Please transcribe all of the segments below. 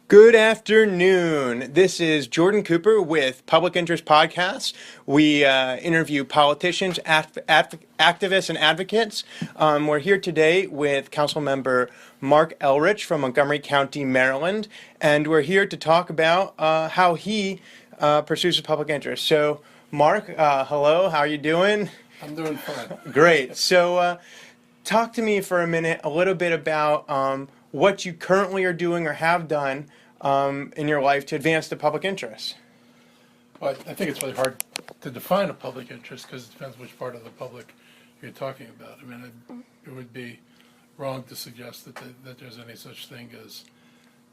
Good afternoon. This is Jordan Cooper with Public Interest Podcasts. We interview politicians, activists, and advocates. We're here today with Councilmember Marc Elrich from Montgomery County, Maryland, and we're here to talk about how he pursues his public interest. So, Marc, hello. How are you doing? I'm doing fine. Great. So, talk to me for a minute, a little bit about what you currently are doing or have done in your life to advance the public interest. Well, I think it's really hard to define a public interest because it depends which part of the public you're talking about. I mean, it would be wrong to suggest that there's any such thing as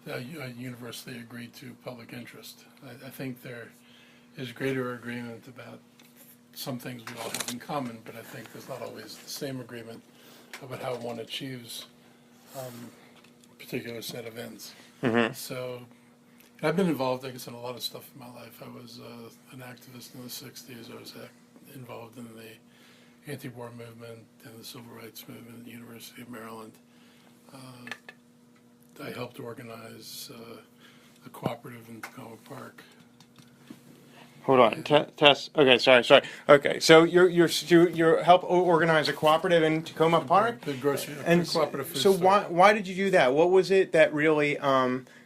a universally agreed to public interest. I think there is greater agreement about some things we all have in common, but I think there's not always the same agreement about how one achieves a particular set of ends. So I've been involved, I guess, in a lot of stuff in my life. I was an activist in the 60s. I was involved in the anti-war movement and the civil rights movement at the University of Maryland. I helped organize a cooperative in Tacoma Park. Hold on, test. Okay, sorry. Okay, so you're help organize a cooperative in Tacoma Park, The grocery and cooperative food so store. why did you do that? What was it that really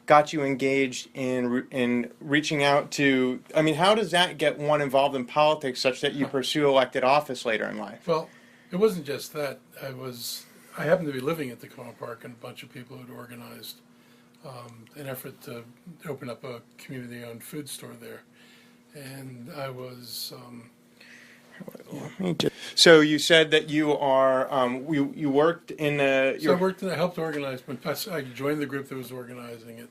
got you engaged in reaching out to? I mean, how does that get one involved in politics such that you pursue elected office later in life? Well, it wasn't just that. I happened to be living at Tacoma Park, and a bunch of people had organized an effort to open up a community-owned food store there. And I was. So you said that you are you worked in the. I helped organize. When I joined the group that was organizing it,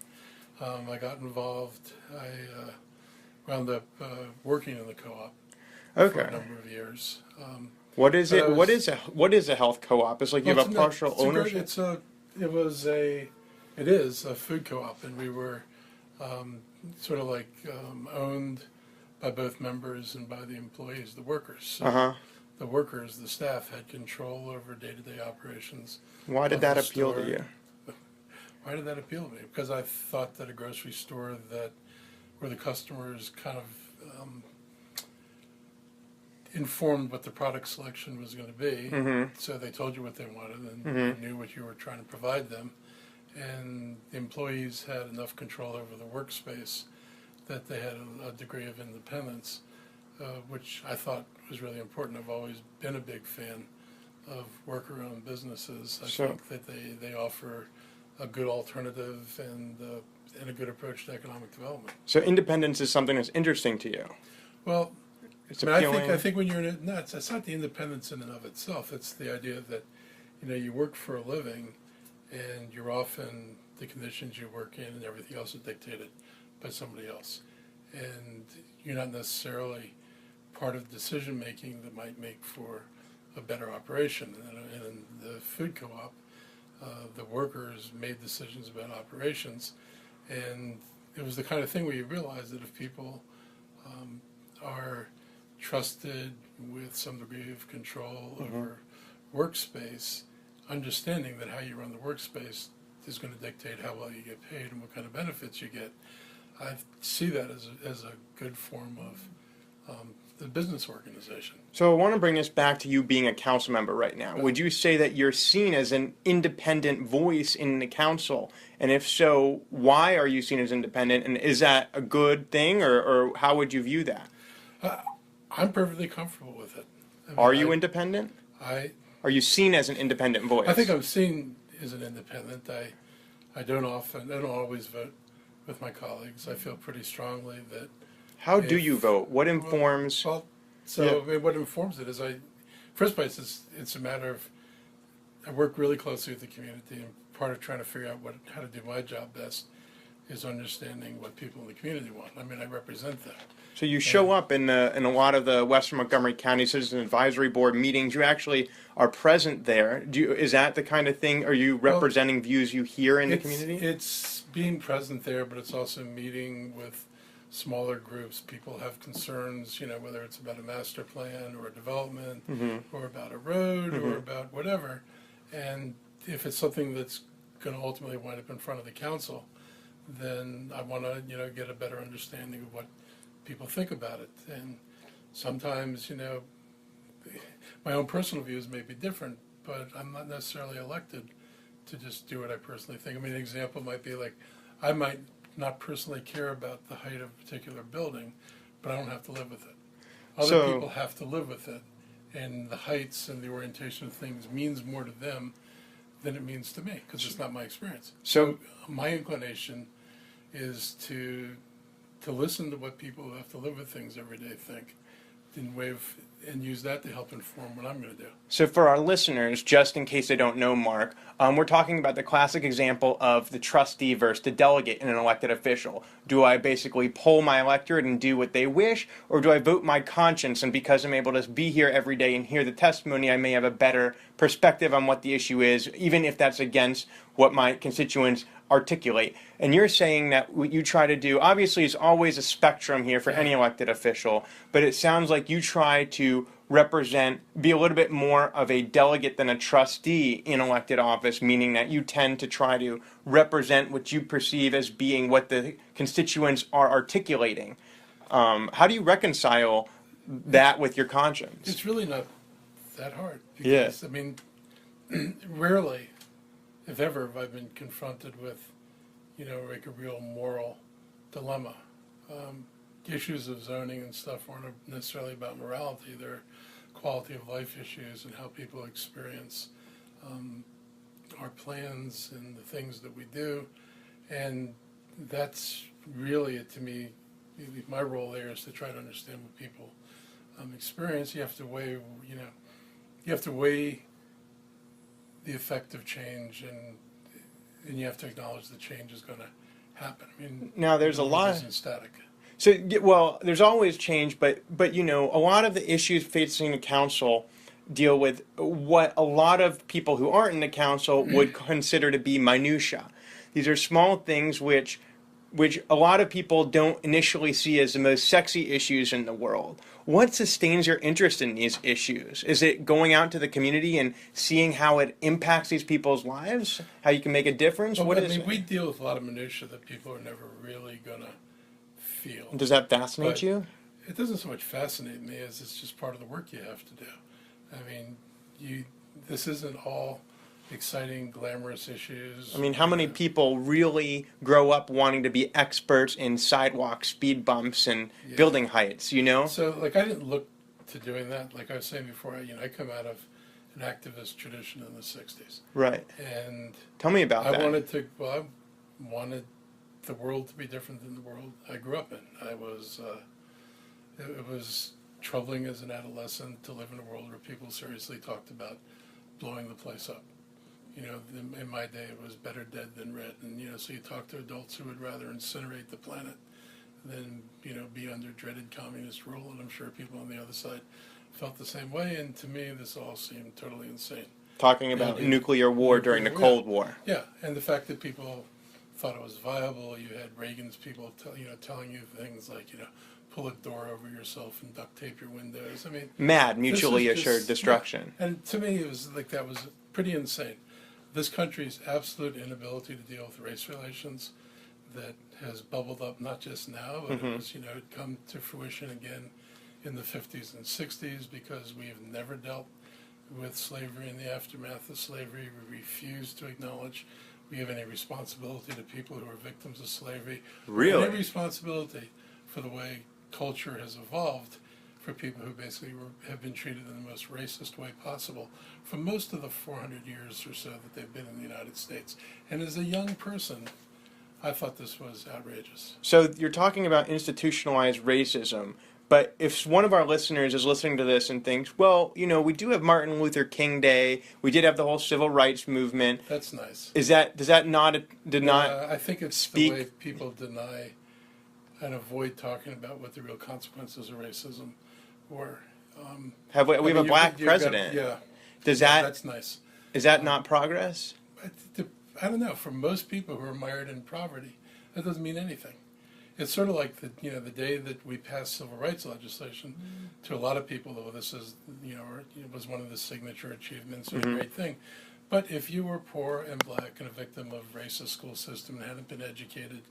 I got involved. I wound up working in the co-op for a number of years. What is it? What is a health co-op? It's like you have a partial ownership. It is a food co-op, and we were sort of like owned by both members and by the employees, the workers. So the workers, the staff, had control over day-to-day operations. Why did that appeal to you? Why did that appeal to me? Because I thought that a grocery store where the customers kind of informed what the product selection was going to be, so they told you what they wanted and you knew what you were trying to provide them, and the employees had enough control over the workspace that they had a degree of independence, which I thought was really important. I've always been a big fan of worker-owned businesses. I think that they offer a good alternative and a good approach to economic development. So independence is something that's interesting to you. Well, It's I think when you're in it, no, it's not the independence in and of itself. It's the idea that you work for a living, and you're often the conditions you work in and everything else is dictated by somebody else, and you're not necessarily part of decision making that might make for a better operation. And in the food co-op, the workers made decisions about operations, and it was the kind of thing where you realize that if people are trusted with some degree of control over workspace, understanding that how you run the workspace is going to dictate how well you get paid and what kind of benefits you get. I see that as a good form of the business organization. So I want to bring this back to you being a council member right now. Would you say that you're seen as an independent voice in the council? And if so, why are you seen as independent? And is that a good thing, or how would you view that? I'm perfectly comfortable with it. I mean, Are you independent? Are you seen as an independent voice? I think I'm seen as an independent. I don't always vote with my colleagues. I feel pretty strongly that. How do you vote? What informs? I mean, what informs it is first place, it's a matter of, I work really closely with the community, and part of trying to figure out how to do my job best is understanding what people in the community want. I mean, I represent them. So you show up in a lot of the Western Montgomery County Citizen Advisory Board meetings. You actually are present there. Is that the kind of thing? Are you representing views you hear in the community? It's being present there, but it's also meeting with smaller groups. People have concerns, whether it's about a master plan or a development, or about a road, or about whatever. And if it's something that's going to ultimately wind up in front of the council, then I want to, get a better understanding of what people think about it. And sometimes, my own personal views may be different, but I'm not necessarily elected to just do what I personally think. I mean, an example might be like, I might not personally care about the height of a particular building, but I don't have to live with it. Other people have to live with it, and the heights and the orientation of things means more to them than it means to me, because it's not my experience. So my inclination is to listen to what people who have to live with things every day think, and use that to help inform what I'm going to do. So for our listeners, just in case they don't know Mark, we're talking about the classic example of the trustee versus the delegate in an elected official. Do I basically poll my electorate and do what they wish, or do I vote my conscience, and because I'm able to be here every day and hear the testimony, I may have a better perspective on what the issue is, even if that's against what my constituents articulate. And you're saying that what you try to do, obviously is always a spectrum here for any elected official, but it sounds like you try to be a little bit more of a delegate than a trustee in elected office, meaning that you tend to try to represent what you perceive as being what the constituents are articulating. How do you reconcile that with your conscience? It's really not that hard. Because, I mean, rarely, if ever, have I been confronted with, like a real moral dilemma. Issues of zoning and stuff aren't necessarily about morality. They're quality of life issues and how people experience our plans and the things that we do. And that's really, to me, my role there is to try to understand what people experience. You have to weigh, the effect of change, and you have to acknowledge that change is going to happen. I mean, now there's a lot. Isn't static. So, well, there's always change, but a lot of the issues facing the council deal with what a lot of people who aren't in the council would consider to be minutiae. These are small things which a lot of people don't initially see as the most sexy issues in the world. What sustains your interest in these issues? Is it going out to the community and seeing how it impacts these people's lives? How you can make a difference? Well, What is it? we deal with a lot of minutiae that people are never really going to feel. Does that fascinate But you? It doesn't so much fascinate me as it's just part of the work you have to do. I mean, this isn't all exciting, glamorous issues. I mean, how many people really grow up wanting to be experts in sidewalks, speed bumps, and building heights, So, like, I didn't look to doing that. Like I was saying before, I come out of an activist tradition in the 60s. Right. And tell me about that. I wanted the world to be different than the world I grew up in. It was troubling as an adolescent to live in a world where people seriously talked about blowing the place up. In my day, it was better dead than red. And, so you talk to adults who would rather incinerate the planet than, be under dreaded communist rule. And I'm sure people on the other side felt the same way. And to me, this all seemed totally insane. Talking about nuclear war during the Cold War. Yeah, and the fact that people thought it was viable. You had Reagan's people telling you things like, pull a door over yourself and duct tape your windows. I mean, mad, mutually assured destruction. Yeah. And to me, it was like that was pretty insane. This country's absolute inability to deal with race relations that has bubbled up not just now, but it was, it come to fruition again in the 50s and 60s because we have never dealt with slavery in the aftermath of slavery. We refuse to acknowledge we have any responsibility to people who are victims of slavery. Really? Any responsibility for the way culture has evolved for people who basically have been treated in the most racist way possible for most of the 400 years or so that they've been in the United States. And as a young person, I thought this was outrageous. So you're talking about institutionalized racism, but if one of our listeners is listening to this and thinks, well, we do have Martin Luther King Day, we did have the whole civil rights movement. That's nice. Does that not I think it's speak? The way people deny and avoid talking about what the real consequences of racism were. We have a black president. That's nice. Is that not progress? I don't know. For most people who are mired in poverty, that doesn't mean anything. It's sort of like the day that we passed civil rights legislation. To a lot of people, though, this is it was one of the signature achievements or a great thing. But if you were poor and black and a victim of racist school system and hadn't been educated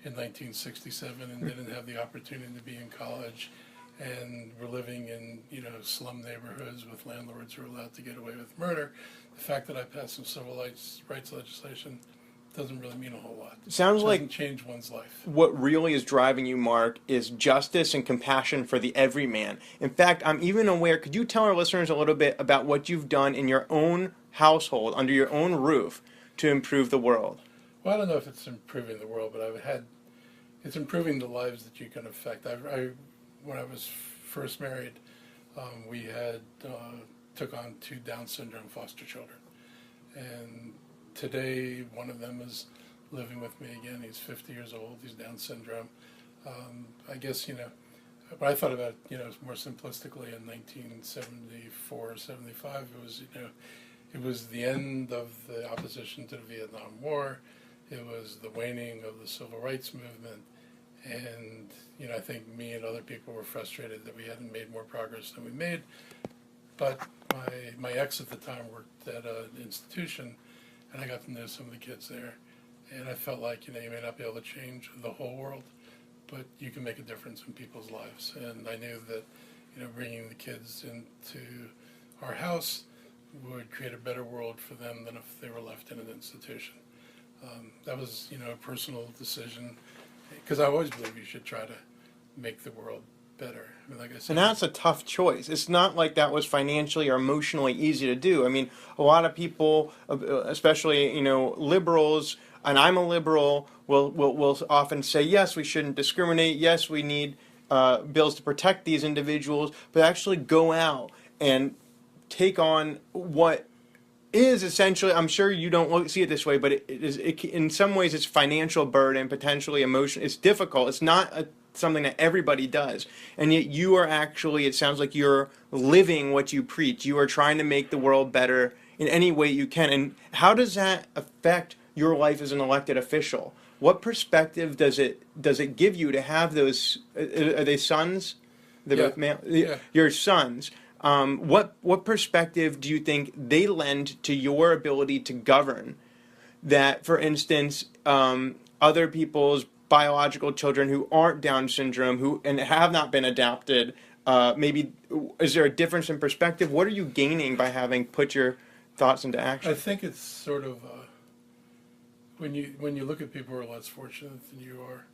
in 1967 and didn't have the opportunity to be in college and were living in, slum neighborhoods with landlords who were allowed to get away with murder, the fact that I passed some civil rights legislation doesn't really mean a whole lot. Sounds It like doesn't change one's life. what really is driving you, Mark, is justice and compassion for the everyman. In fact, I'm even aware, could you tell our listeners a little bit about what you've done in your own household, under your own roof, to improve the world? Well, I don't know if it's improving the world, but it's improving the lives that you can affect. When I was first married, we had took on 2 Down syndrome foster children, and today one of them is living with me again. He's 50 years old. He's Down syndrome. I guess but I thought about more simplistically in 1974, 75. It was the end of the opposition to the Vietnam War. It was the waning of the civil rights movement. And, I think me and other people were frustrated that we hadn't made more progress than we made. But my ex at the time worked at an institution, and I got to know some of the kids there. And I felt like, you may not be able to change the whole world, but you can make a difference in people's lives. And I knew that, bringing the kids into our house would create a better world for them than if they were left in an institution. That was, a personal decision, because I always believe you should try to make the world better. I mean, like I said, And that's a tough choice. It's not like that was financially or emotionally easy to do. I mean, a lot of people, especially, liberals, and I'm a liberal, will often say, yes, we shouldn't discriminate. Yes, we need bills to protect these individuals, but actually go out and take on what is essentially, I'm sure you don't see it this way, but in some ways it's financial burden, potentially emotion. It's difficult. It's not something that everybody does. And yet you are actually, it sounds like you're living what you preach. You are trying to make the world better in any way you can. And how does that affect your life as an elected official? What perspective does it give you to have those, are they sons? They're both male? Yeah. Your sons. What perspective do you think they lend to your ability to govern? That, for instance, other people's biological children who aren't Down syndrome, and have not been adopted, maybe is there a difference in perspective? What are you gaining by having put your thoughts into action? I think it's sort of when you look at people who are less fortunate than you are,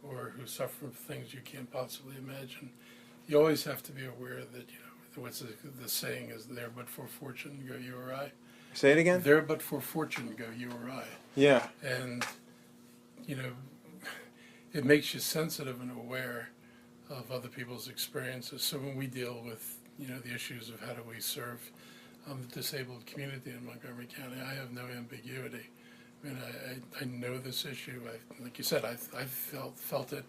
or who suffer from things you can't possibly imagine, you always have to be aware that what's the saying is, there but for fortune go you or I. Say it again? There but for fortune go you or I. Yeah. And, it makes you sensitive and aware of other people's experiences. So when we deal with, the issues of how do we serve the disabled community in Montgomery County, I have no ambiguity. I mean, I know this issue. Like you said, I felt it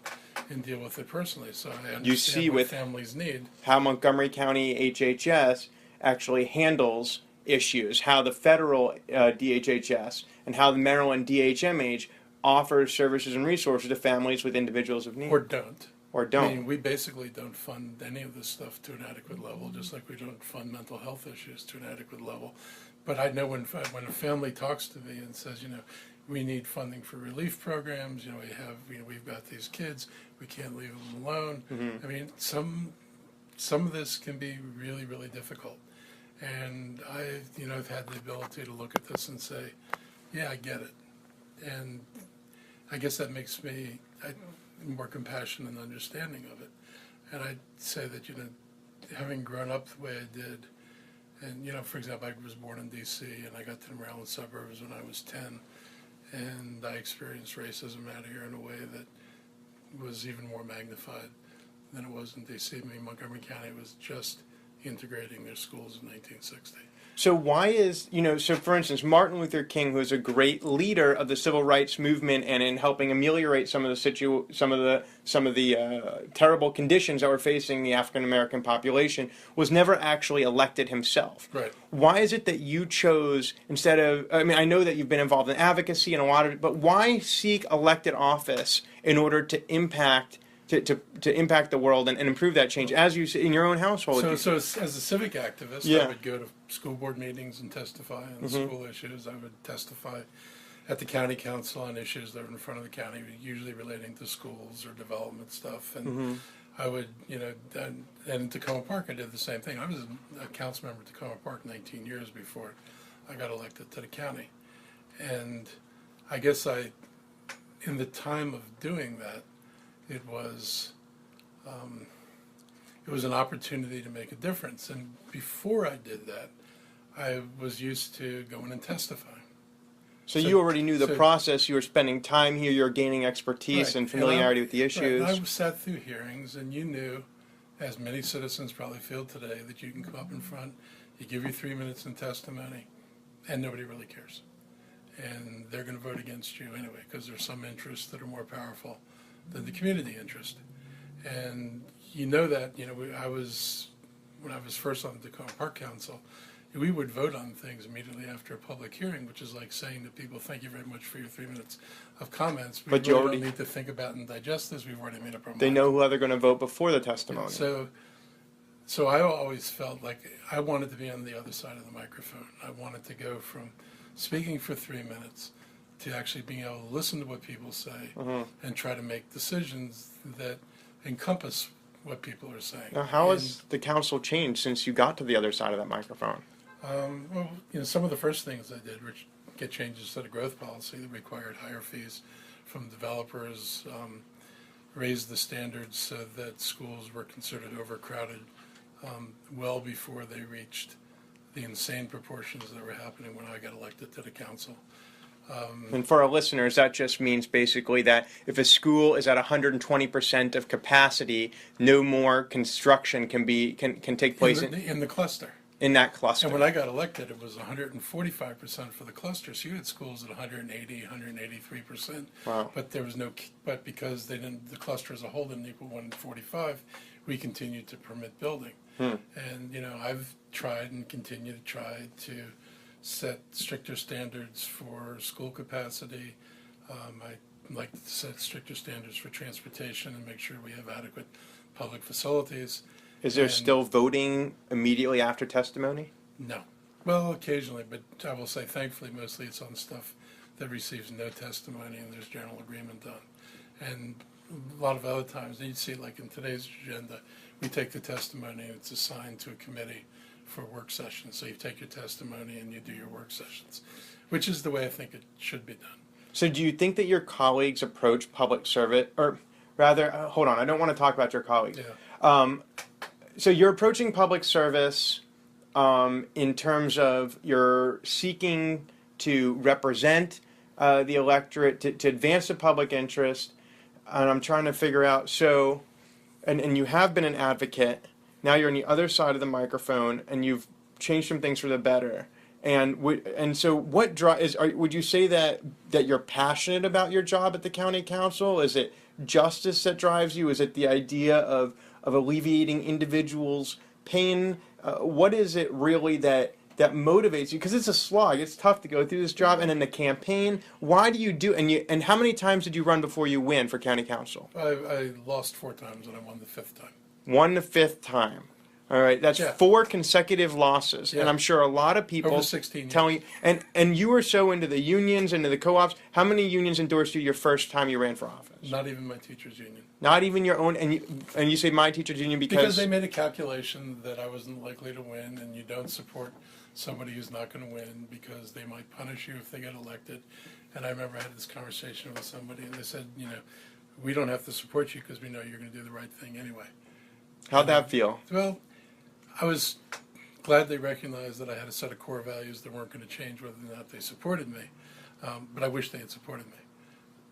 and deal with it personally. So I understand what families need. How Montgomery County HHS actually handles issues, how the federal DHHS and how the Maryland DHMH offers services and resources to families with individuals of need. Or don't. I mean, we basically don't fund any of this stuff to an adequate level, just like we don't fund mental health issues to an adequate level. But I know when a family talks to me and says, we need funding for relief programs, we've got these kids, we can't leave them alone. Mm-hmm. I mean, some of this can be really, really difficult. And I've had the ability to look at this and say, yeah, I get it. And I guess that makes me more compassionate and understanding of it. And I'd say that, having grown up the way I did, and, for example, I was born in D.C. and I got to the Maryland suburbs when I was 10, and I experienced racism out here in a way that was even more magnified than it was in D.C. I mean, Montgomery County was just integrating their schools in 1960. So why is, so for instance, Martin Luther King, who is a great leader of the civil rights movement and in helping ameliorate some of the terrible conditions that were facing the African American population, was never actually elected himself. Right. Why is it that you chose, instead of, I know that you've been involved in advocacy and a lot of it, but why seek elected office in order to impact to impact the world and improve that change as you in your own household. So as a civic activist, Yeah. I would go to school board meetings and testify on school issues. I would testify at the county council on issues that are in front of the county, usually relating to schools or development stuff. And I would, and in Tacoma Park, I did the same thing. I was a council member at Tacoma Park 19 years before I got elected to the county. And I guess in the time of doing that, it was an opportunity to make a difference. And before I did that, I was used to going and testifying. So you already knew the process. You were spending time here. You're gaining expertise Right. and familiarity with the issues. Right. I sat through hearings, and you knew, as many citizens probably feel today, that you can come up in front, you give your 3 minutes in testimony, and nobody really cares. And they're going to vote against you anyway, because there's some interests that are more powerful than the community interest. And you know that, when I was first on the Tacoma Park Council, we would vote on things immediately after a public hearing, which is like saying to people, thank you very much for your 3 minutes of comments. But you already don't need to think about and digest this. We've already made up our mind. They know who they're going to vote before the testimony. So I always felt like I wanted to be on the other side of the microphone. I wanted to go from speaking for 3 minutes to actually being able to listen to what people say and try to make decisions that encompass what people are saying. Now, how has the council changed since you got to the other side of that microphone? Well, some of the first things I did were get changes to the growth policy that required higher fees from developers, raise the standards so that schools were considered overcrowded well before they reached the insane proportions that were happening when I got elected to the council. And for our listeners, that just means basically that if a school is at 120% of capacity, no more construction can take place in the cluster. In that cluster. And when I got elected, it was 145% for the cluster. So you had schools at 180, 183%. Wow. But there was but because the cluster as a whole didn't equal 145, we continued to permit building. And, I've tried and continue to try to set stricter standards for school capacity. I like to set stricter standards for transportation and make sure we have adequate public facilities. Is there still voting immediately after testimony? No. Well, occasionally, but I will say, thankfully, mostly it's on stuff that receives no testimony and there's general agreement on. And a lot of other times, you'd see, like in today's agenda, we take the testimony and it's assigned to a committee for work sessions. So you take your testimony and you do your work sessions, which is the way I think it should be done. So do you think that your colleagues approach public service, or rather, hold on, I don't want to talk about your colleagues. Yeah. So you're approaching public service in terms of you're seeking to represent the electorate, to advance the public interest, and I'm trying to figure out, so, and you have been an advocate, now you're on the other side of the microphone, and you've changed some things for the better. And so what would you say that you're passionate about your job at the county council? Is it justice that drives you? Is it the idea of alleviating individuals' pain? What is it really that motivates you? Because it's a slog. It's tough to go through this job. And in the campaign, why do you do? And how many times did you run before you win for county council? I lost 4 times and I won the 5th time. Won the 5th time. All right, that's 4 consecutive losses, and I'm sure a lot of people over 16 telling you. And you were so into the unions, into the co-ops. How many unions endorsed you your first time you ran for office? Not even my teachers' union. Not even your own, and you say my teachers' union because they made a calculation that I wasn't likely to win, and you don't support somebody who's not going to win because they might punish you if they get elected. And I remember I had this conversation with somebody, and they said, we don't have to support you because we know you're going to do the right thing anyway. How'd that feel? Well, I was glad they recognized that I had a set of core values that weren't going to change whether or not they supported me. But I wish they had supported me.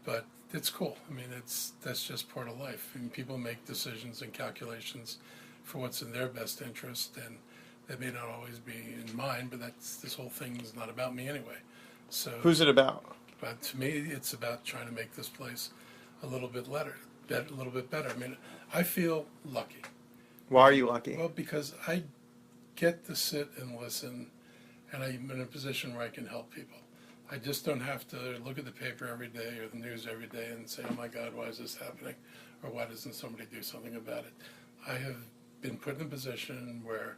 But it's cool. I mean, that's just part of life. I mean, people make decisions and calculations for what's in their best interest, and that may not always be in mine, but this whole thing is not about me anyway. So who's it about? But to me, it's about trying to make this place a little bit better. I mean, I feel lucky. Why are you lucky? Well, because I get to sit and listen, and I'm in a position where I can help people. I just don't have to look at the paper every day or the news every day and say, oh my God, why is this happening? Or why doesn't somebody do something about it? I have been put in a position where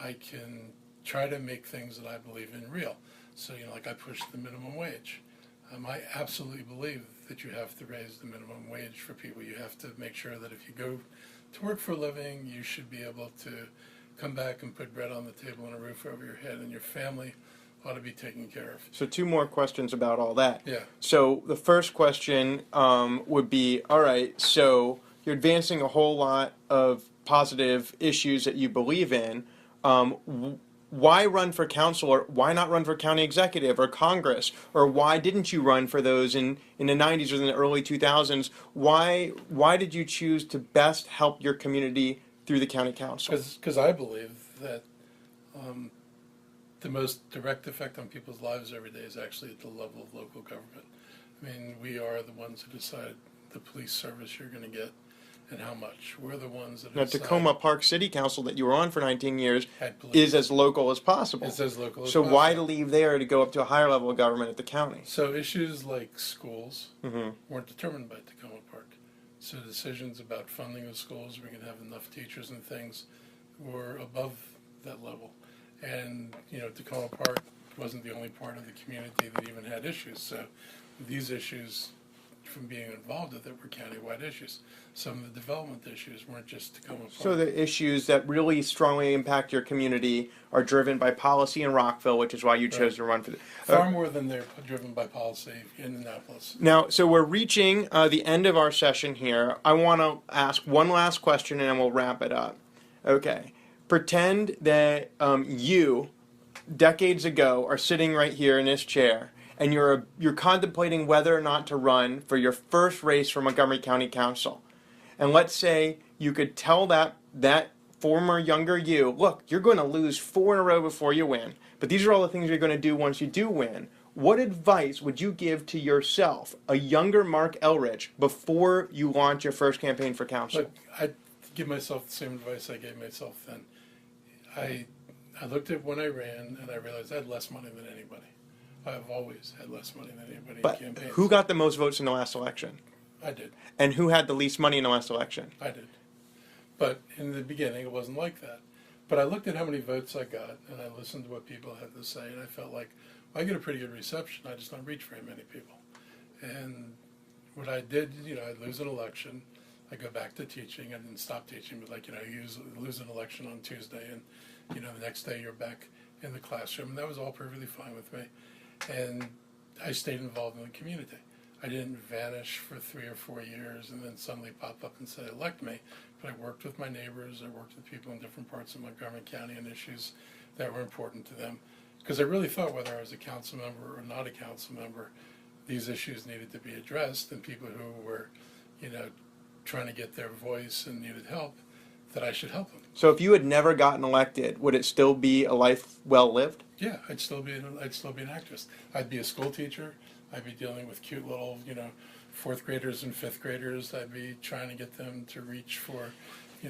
I can try to make things that I believe in real. So, like I push the minimum wage. I absolutely believe that you have to raise the minimum wage for people. You have to make sure that if you go to work for a living, you should be able to come back and put bread on the table and a roof over your head, and your family ought to be taken care of. So 2 more questions about all that. Yeah. So the first question would be, all right, so you're advancing a whole lot of positive issues that you believe in. Why run for council, or why not run for county executive or Congress? Or why didn't you run for those in the 90s or in the early 2000s? Why did you choose to best help your community through the county council? Because I believe that the most direct effect on people's lives every day is actually at the level of local government. I mean, we are the ones who decide the police service you're going to get and how much. We're the ones that Now, decide. Tacoma Park City Council that you were on for 19 years Had police. is as local as possible. It's as local as So possible. why to leave there to go up to a higher level of government at the county? So issues like schools Mm-hmm. weren't determined by Tacoma Park. So decisions about funding of schools, we can have enough teachers and things, were above that level. And, Tacoma Park wasn't the only part of the community that even had issues. So these issues, from being involved with it, were countywide issues. Some of the development issues weren't just Tacoma Park. So the issues that really strongly impact your community are driven by policy in Rockville, which is why you chose to run for the... Far more than they're driven by policy in Annapolis. Now, so we're reaching the end of our session here. I want to ask one last question and then we'll wrap it up. Okay. Pretend that you, decades ago, are sitting right here in this chair and you're contemplating whether or not to run for your first race for Montgomery County Council. And let's say you could tell that former younger you, look, you're going to lose 4 in a row before you win, but these are all the things you're going to do once you do win. What advice would you give to yourself, a younger Marc Elrich, before you launch your first campaign for council? Look, I'd give myself the same advice I gave myself then. I looked at when I ran and I realized I had less money than anybody. I've always had less money than anybody But in campaigns. who got the most votes in the last election? I did. And who had the least money in the last election? I did. But in the beginning, it wasn't like that. But I looked at how many votes I got, and I listened to what people had to say, and I felt like, well, I get a pretty good reception. I just don't reach very many people. And what I did, I'd lose an election. I go back to teaching. I didn't stop teaching, but you lose an election on Tuesday, and the next day you're back in the classroom, and that was all perfectly fine with me. And I stayed involved in the community. I didn't vanish for 3 or 4 years and then suddenly pop up and say, elect me. But I worked with my neighbors. I worked with people in different parts of Montgomery County on issues that were important to them. Because I really thought whether I was a council member or not a council member, these issues needed to be addressed, and people who were, trying to get their voice and needed help, that I should help them. So if you had never gotten elected, would it still be a life well lived? Yeah, I'd still be an actress. I'd be a school teacher. I'd be dealing with cute little, 4th graders and 5th graders. I'd be trying to get them to reach for,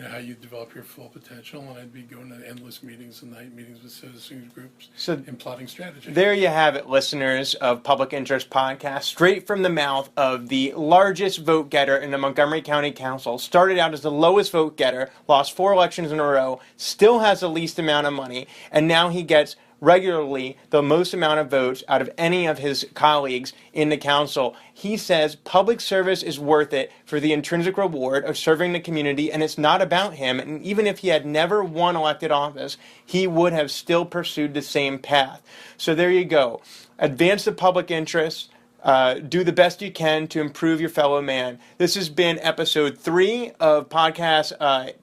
how you develop your full potential. And I'd be going to endless meetings and night meetings with citizens groups and plotting strategy. There you have it, listeners of Public Interest Podcast, straight from the mouth of the largest vote getter in the Montgomery County Council. Started out as the lowest vote getter, lost 4 elections in a row, still has the least amount of money, and now he gets regularly the most amount of votes out of any of his colleagues in the council. He says public service is worth it for the intrinsic reward of serving the community, and it's not about him. And even if he had never won elected office, he would have still pursued the same path. So there you go. Advance the public interest. Do the best you can to improve your fellow man. This has been episode 3 of podcast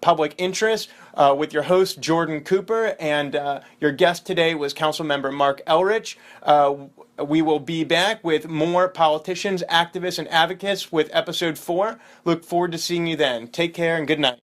Public Interest with your host, Jordan Cooper, and your guest today was Councilmember Marc Elrich. We will be back with more politicians, activists, and advocates with episode 4. Look forward to seeing you then. Take care and good night.